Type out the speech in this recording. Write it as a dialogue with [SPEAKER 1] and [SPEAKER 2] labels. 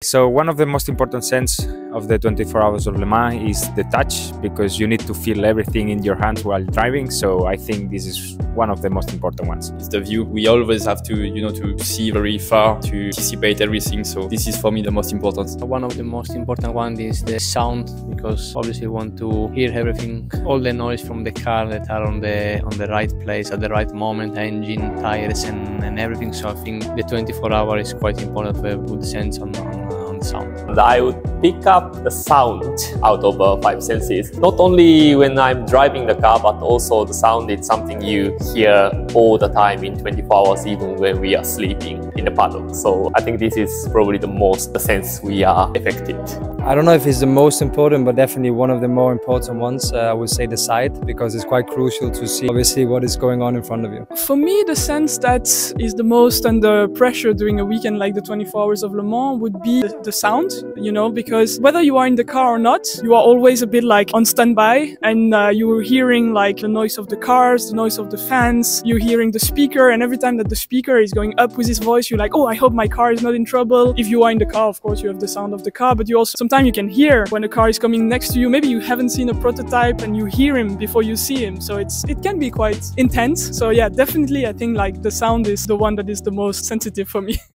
[SPEAKER 1] So one of the most important sense of the 24 hours of Le Mans is the touch, because you need to feel everything in your hands while driving. So I think this is one of the most important ones.
[SPEAKER 2] It's the view. We always have to, to see very far, to anticipate everything. So this is for me the most important.
[SPEAKER 3] One of the most important ones is the sound, because obviously you want to hear everything, all the noise from the car that are on the right place at the right moment, engine, tires, and everything. So I think the 24 hour is quite important to have good sense on sound.
[SPEAKER 4] I would pick up the sound out of 5 senses. Not only when I'm driving the car, but also the sound is something you hear all the time in 24 hours, even when we are sleeping in the paddock. So I think this is probably the most sense we are affected.
[SPEAKER 5] I don't know if it's the most important, but definitely one of the more important ones. I would say the sight, because it's quite crucial to see obviously what is going on in front of you.
[SPEAKER 6] For me, the sense that is the most under pressure during a weekend like the 24 hours of Le Mans would be the sound, because whether you are in the car or not, you are always a bit like on standby, and you're hearing like the noise of the cars, the noise of the fans, you're hearing the speaker, and every time that the speaker is going up with his voice, you're like, oh, I hope my car is not in trouble. If you are in the car, of course, you have the sound of the car, but you also sometimes you can hear when a car is coming next to you. Maybe you haven't seen a prototype and you hear him before you see him, so it can be quite intense. So yeah, definitely I think like the sound is the one that is the most sensitive for me.